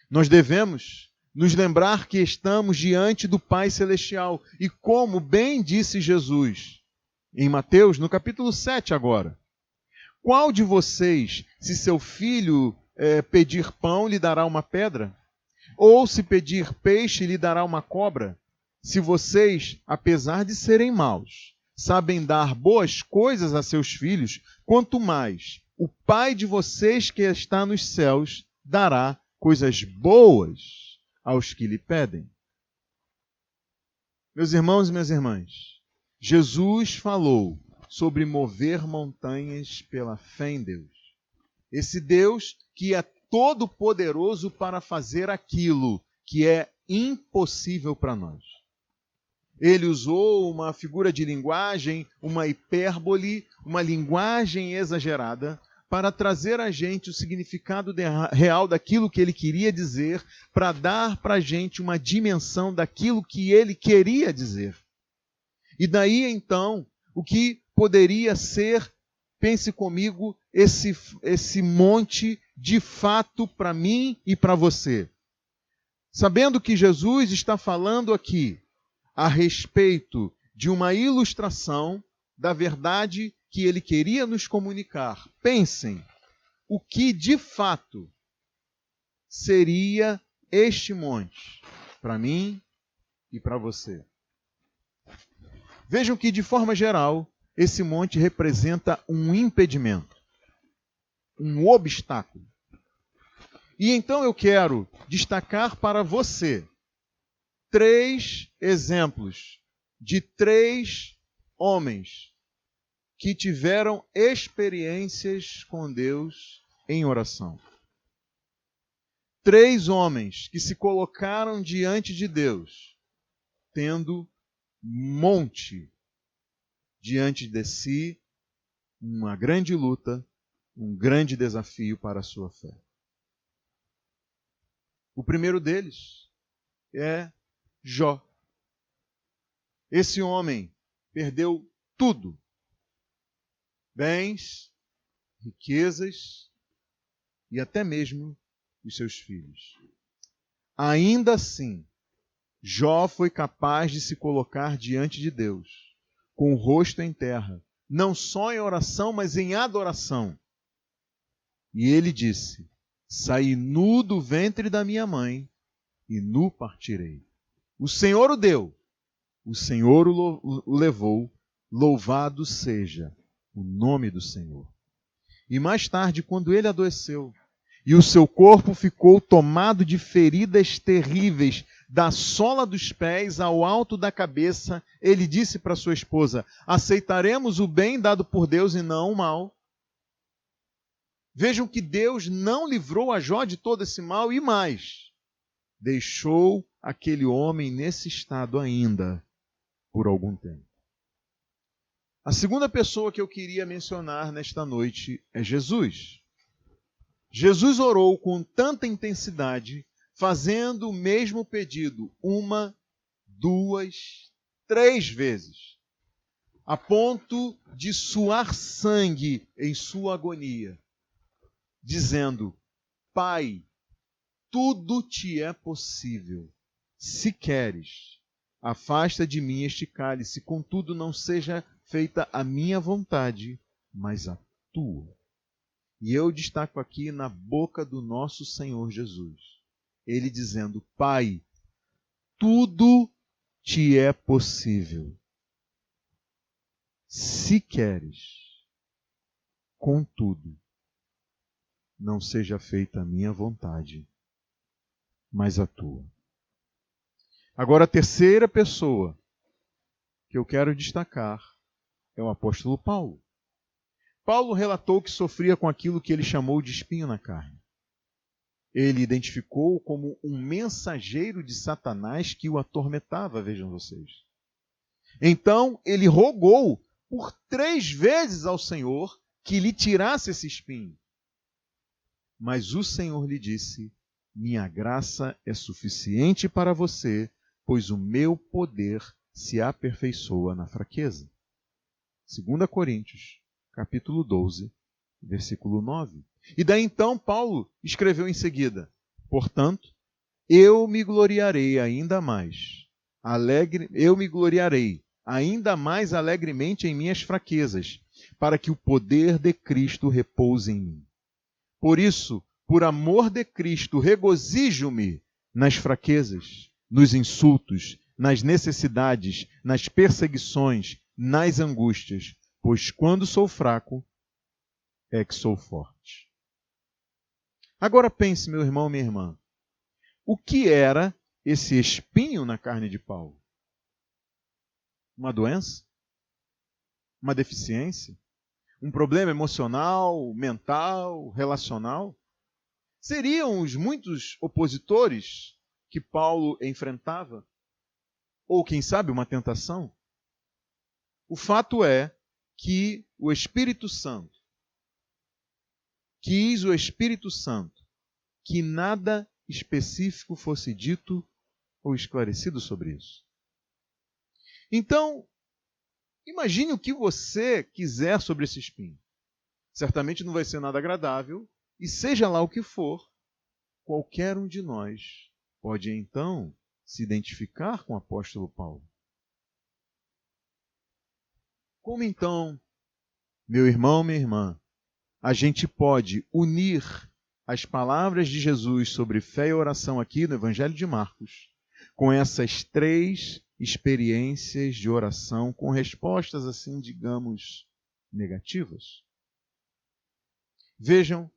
Nós devemos nos lembrar que estamos diante do Pai Celestial. E como bem disse Jesus, em Mateus, no capítulo 7 agora, qual de vocês, se seu filho pedir pão, lhe dará uma pedra? Ou se pedir peixe, lhe dará uma cobra? Se vocês, apesar de serem maus, sabem dar boas coisas a seus filhos, quanto mais o Pai de vocês que está nos céus dará coisas boas aos que lhe pedem. Meus irmãos e minhas irmãs, Jesus falou sobre mover montanhas pela fé em Deus. Esse Deus que é todo-poderoso para fazer aquilo que é impossível para nós. Ele usou uma figura de linguagem, uma hipérbole, uma linguagem exagerada, para trazer a gente o significado real daquilo que ele queria dizer, para dar para a gente uma dimensão daquilo que ele queria dizer. E daí, então, o que poderia ser pense comigo esse monte de fato para mim e para você. Sabendo que Jesus está falando aqui a respeito de uma ilustração da verdade que ele queria nos comunicar. Pensem o que de fato seria este monte para mim e para você. Vejam que, de forma geral, esse monte representa um impedimento, um obstáculo. E então eu quero destacar para você 3 exemplos de 3 homens que tiveram experiências com Deus em oração. 3 homens que se colocaram diante de Deus, tendo monte diante de si, uma grande luta, um grande desafio para a sua fé. O primeiro deles é Jó. Esse homem perdeu tudo: bens, riquezas e até mesmo os seus filhos. Ainda assim, Jó foi capaz de se colocar diante de Deus, com o rosto em terra, não só em oração, mas em adoração. E ele disse: saí nu do ventre da minha mãe e nu partirei. O Senhor o deu, o Senhor o levou, louvado seja o nome do Senhor. E mais tarde, quando ele adoeceu, e o seu corpo ficou tomado de feridas terríveis, da sola dos pés ao alto da cabeça, ele disse para sua esposa: aceitaremos o bem dado por Deus e não o mal. Vejam que Deus não livrou a Jó de todo esse mal e mais, deixou aquele homem nesse estado ainda por algum tempo. A segunda pessoa que eu queria mencionar nesta noite é Jesus. Jesus orou com tanta intensidade, fazendo o mesmo pedido 1, 2, 3 vezes, a ponto de suar sangue em sua agonia, dizendo: Pai, tudo te é possível. Se queres, afasta de mim este cálice, contudo não seja feita a minha vontade, mas a tua. E eu destaco aqui na boca do nosso Senhor Jesus, ele dizendo: Pai, tudo te é possível. Se queres, contudo, não seja feita a minha vontade, mas a tua. Agora, a terceira pessoa que eu quero destacar é o apóstolo Paulo. Paulo relatou que sofria com aquilo que ele chamou de espinho na carne. Ele identificou como um mensageiro de Satanás que o atormentava, vejam vocês. Então, ele rogou por 3 vezes ao Senhor que lhe tirasse esse espinho. Mas o Senhor lhe disse: minha graça é suficiente para você, pois o meu poder se aperfeiçoa na fraqueza. 2 Coríntios, capítulo 12, versículo 9. E daí então Paulo escreveu em seguida: portanto, eu me gloriarei ainda mais alegremente em minhas fraquezas, para que o poder de Cristo repouse em mim. Por isso, por amor de Cristo, regozijo-me nas fraquezas, nos insultos, nas necessidades, nas perseguições, nas angústias, pois quando sou fraco, é que sou forte. Agora pense, meu irmão, minha irmã, o que era esse espinho na carne de Paulo? Uma doença? Uma deficiência? Um problema emocional, mental, relacional? Seriam os muitos opositores que Paulo enfrentava? Ou, quem sabe, uma tentação? O fato é que o Espírito Santo quis que nada específico fosse dito ou esclarecido sobre isso. Então, imagine o que você quiser sobre esse espinho. certamente não vai ser nada agradável, e seja lá o que for, qualquer um de nós pode então se identificar com o apóstolo Paulo. Como então, meu irmão, minha irmã, a gente pode unir as palavras de Jesus sobre fé e oração aqui no Evangelho de Marcos com essas 3 experiências de oração com respostas, assim, digamos, negativas? Vejam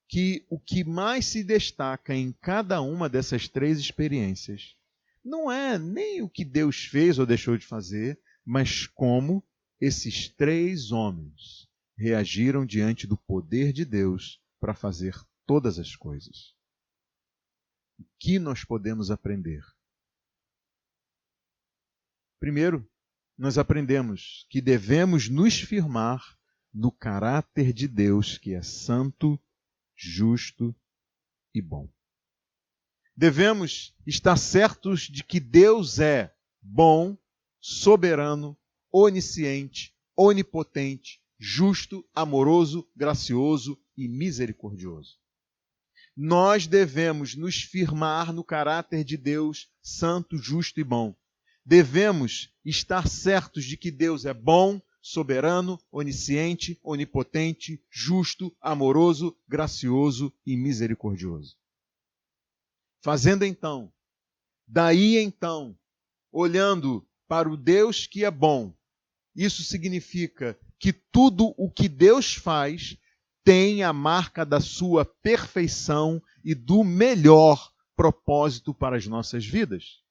que o que mais se destaca em cada uma dessas 3 experiências não é nem o que Deus fez ou deixou de fazer, mas como esses 3 homens reagiram diante do poder de Deus para fazer todas as coisas. O que nós podemos aprender? Primeiro, nós aprendemos que devemos nos firmar no caráter de Deus, que é santo, justo e bom. Devemos estar certos de que Deus é bom, soberano, onisciente, onipotente, justo, amoroso, gracioso e misericordioso. Nós devemos nos firmar no caráter de Deus santo, justo e bom. Devemos estar certos de que Deus é bom, soberano, onisciente, onipotente, justo, amoroso, gracioso e misericordioso. Daí então, olhando para o Deus que é bom, isso significa que tudo o que Deus faz tem a marca da sua perfeição e do melhor propósito para as nossas vidas.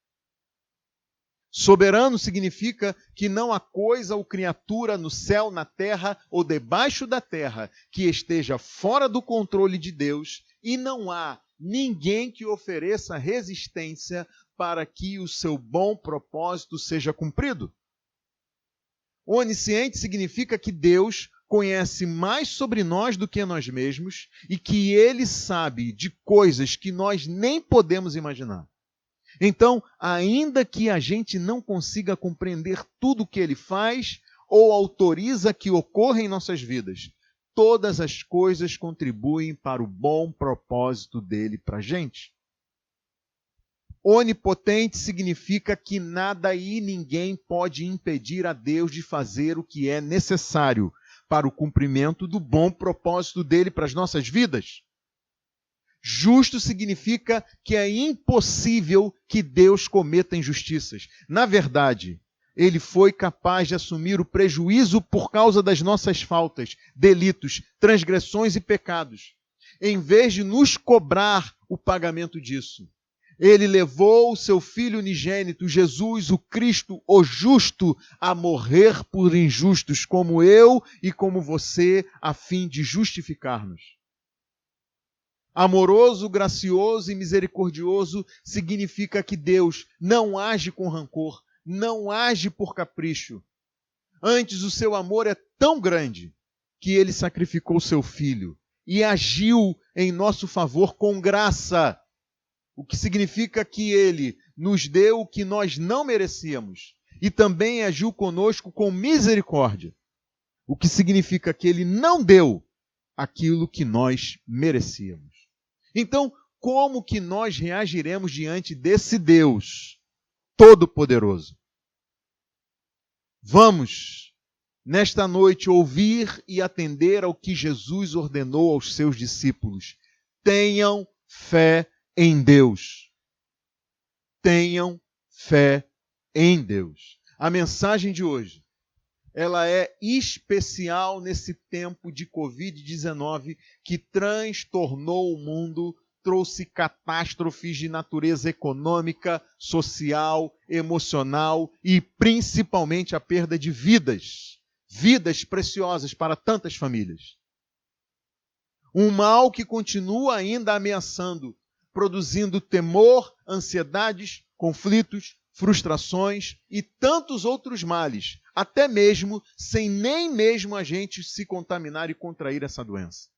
Soberano significa que não há coisa ou criatura no céu, na terra ou debaixo da terra que esteja fora do controle de Deus, e não há ninguém que ofereça resistência para que o seu bom propósito seja cumprido. Onisciente significa que Deus conhece mais sobre nós do que nós mesmos e que Ele sabe de coisas que nós nem podemos imaginar. Então, ainda que a gente não consiga compreender tudo o que Ele faz ou autoriza que ocorra em nossas vidas, todas as coisas contribuem para o bom propósito dele para a gente. Onipotente significa que nada e ninguém pode impedir a Deus de fazer o que é necessário para o cumprimento do bom propósito dele para as nossas vidas. Justo significa que é impossível que Deus cometa injustiças. Na verdade, ele foi capaz de assumir o prejuízo por causa das nossas faltas, delitos, transgressões e pecados, em vez de nos cobrar o pagamento disso. Ele levou o seu Filho unigênito, Jesus, o Cristo, o justo, a morrer por injustos como eu e como você, a fim de justificar-nos. Amoroso, gracioso e misericordioso significa que Deus não age com rancor, não age por capricho. Antes, o seu amor é tão grande que ele sacrificou seu Filho e agiu em nosso favor com graça, o que significa que ele nos deu o que nós não merecíamos e também agiu conosco com misericórdia, o que significa que ele não deu aquilo que nós merecíamos. Então, como que nós reagiremos diante desse Deus Todo-Poderoso? Vamos, nesta noite, ouvir e atender ao que Jesus ordenou aos seus discípulos. Tenham fé em Deus. Tenham fé em Deus. A mensagem de hoje, ela é especial nesse tempo de Covid-19 que transtornou o mundo, trouxe catástrofes de natureza econômica, social, emocional e principalmente a perda de vidas, vidas preciosas para tantas famílias. Um mal que continua ainda ameaçando, produzindo temor, ansiedades, conflitos, frustrações e tantos outros males, até mesmo sem nem mesmo a gente se contaminar e contrair essa doença.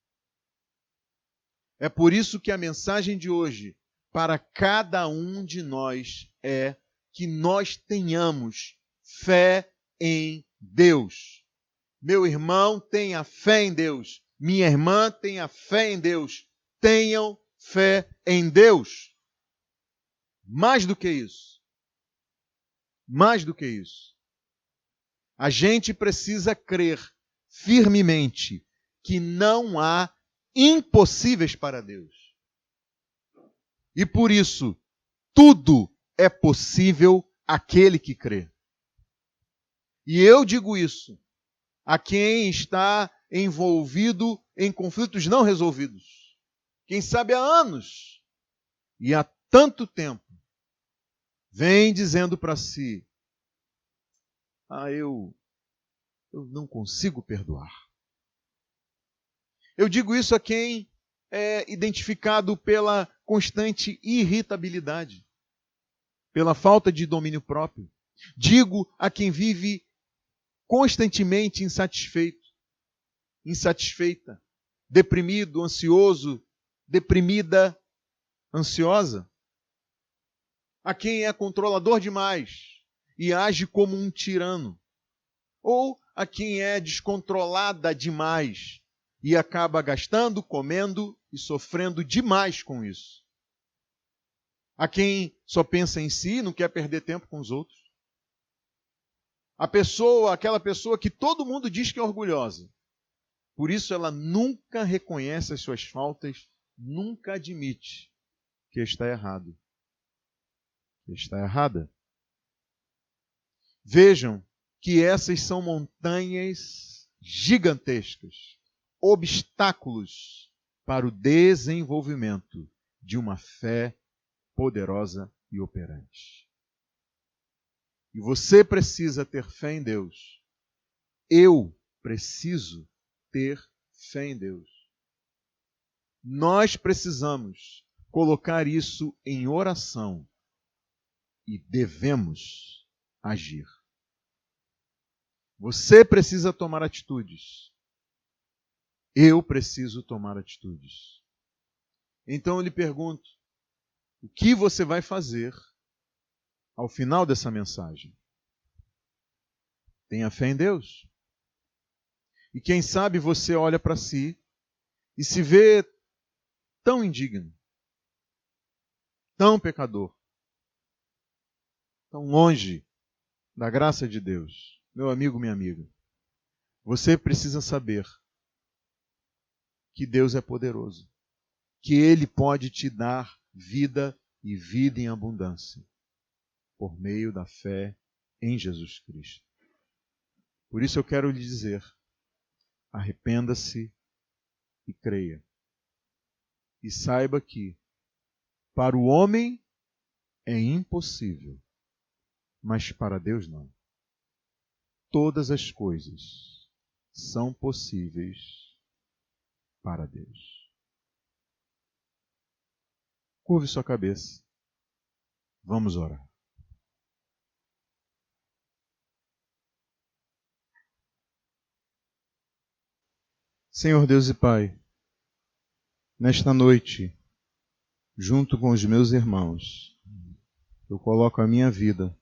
É por isso que a mensagem de hoje, para cada um de nós, é que nós tenhamos fé em Deus. Meu irmão, tenha fé em Deus. Minha irmã, tenha fé em Deus. Tenham fé em Deus. Mais do que isso. Mais do que isso. A gente precisa crer firmemente que não há impossíveis para Deus. E por isso, tudo é possível àquele que crê. E eu digo isso a quem está envolvido em conflitos não resolvidos. Quem sabe há anos e há tanto tempo vem dizendo para si: eu não consigo perdoar. Eu digo isso a quem é identificado pela constante irritabilidade, pela falta de domínio próprio. Digo a quem vive constantemente insatisfeito, insatisfeita, deprimido, ansioso, deprimida, ansiosa. A quem é controlador demais e age como um tirano. Ou a quem é descontrolada demais e acaba gastando, comendo e sofrendo demais com isso. A quem só pensa em si e não quer perder tempo com os outros. Aquela pessoa que todo mundo diz que é orgulhosa. Por isso ela nunca reconhece as suas faltas, nunca admite que está errado. Que está errada. Vejam que essas são montanhas gigantescas, obstáculos para o desenvolvimento de uma fé poderosa e operante. E você precisa ter fé em Deus. Eu preciso ter fé em Deus. Nós precisamos colocar isso em oração e devemos agir. Você precisa tomar atitudes. Eu preciso tomar atitudes. Então eu lhe pergunto, o que você vai fazer ao final dessa mensagem? Tenha fé em Deus. E quem sabe você olha para si e se vê tão indigno, tão pecador, tão longe da graça de Deus. Meu amigo, minha amiga, você precisa saber que Deus é poderoso, que Ele pode te dar vida e vida em abundância, por meio da fé em Jesus Cristo. Por isso eu quero lhe dizer, arrependa-se e creia. E saiba que, para o homem, é impossível, mas para Deus não. Todas as coisas são possíveis para Deus. Curve sua cabeça. Vamos orar. Senhor Deus e Pai, nesta noite, junto com os meus irmãos, eu coloco a minha vida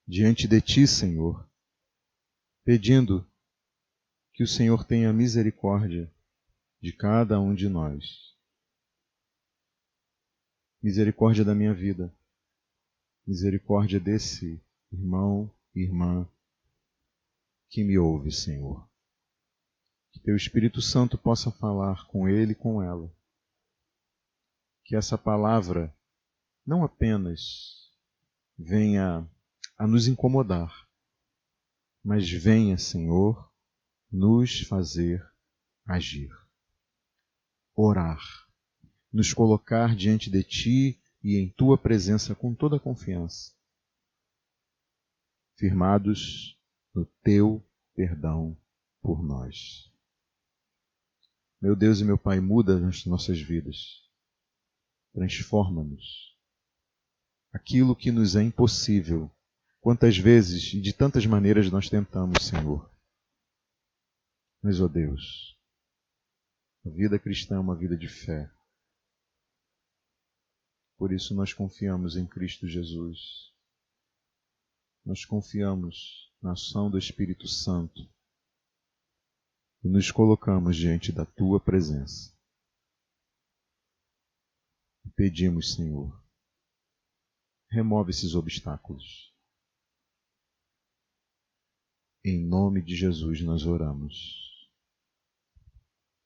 diante de Ti, Senhor, pedindo que o Senhor tenha misericórdia de cada um de nós. Misericórdia da minha vida, misericórdia desse irmão e irmã que me ouve, Senhor. Que Teu Espírito Santo possa falar com ele e com ela. Que essa palavra não apenas venha a nos incomodar, mas venha, Senhor, nos fazer agir, orar, nos colocar diante de Ti e em Tua presença com toda a confiança, firmados no Teu perdão por nós. Meu Deus e meu Pai, muda as nossas vidas, transforma-nos. Aquilo que nos é impossível, quantas vezes e de tantas maneiras nós tentamos, Senhor. Mas, ó Deus, a vida cristã é uma vida de fé. Por isso nós confiamos em Cristo Jesus. Nós confiamos na ação do Espírito Santo. e nos colocamos diante da Tua presença. E pedimos, Senhor, remove esses obstáculos. Em nome de Jesus nós oramos.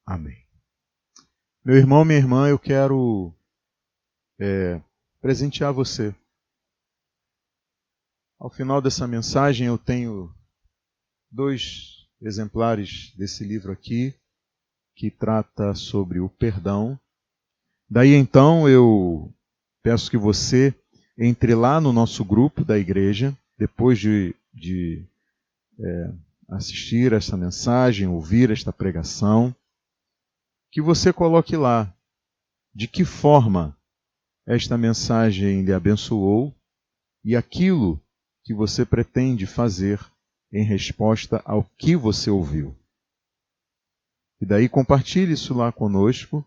Amém. Meu irmão, minha irmã, eu quero presentear você. Ao final dessa mensagem eu tenho 2 exemplares desse livro aqui, que trata sobre o perdão. Daí então eu peço que você entre lá no nosso grupo da igreja, depois de assistir essa mensagem, ouvir esta pregação, que você coloque lá de que forma esta mensagem lhe abençoou e aquilo que você pretende fazer em resposta ao que você ouviu. E daí compartilhe isso lá conosco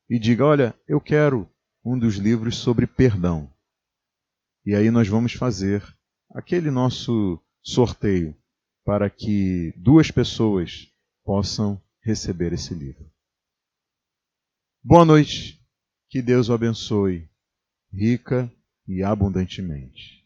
e diga, olha, eu quero um dos livros sobre perdão. E aí nós vamos fazer aquele nosso sorteio para que 2 pessoas possam receber esse livro. Boa noite, que Deus o abençoe rica e abundantemente.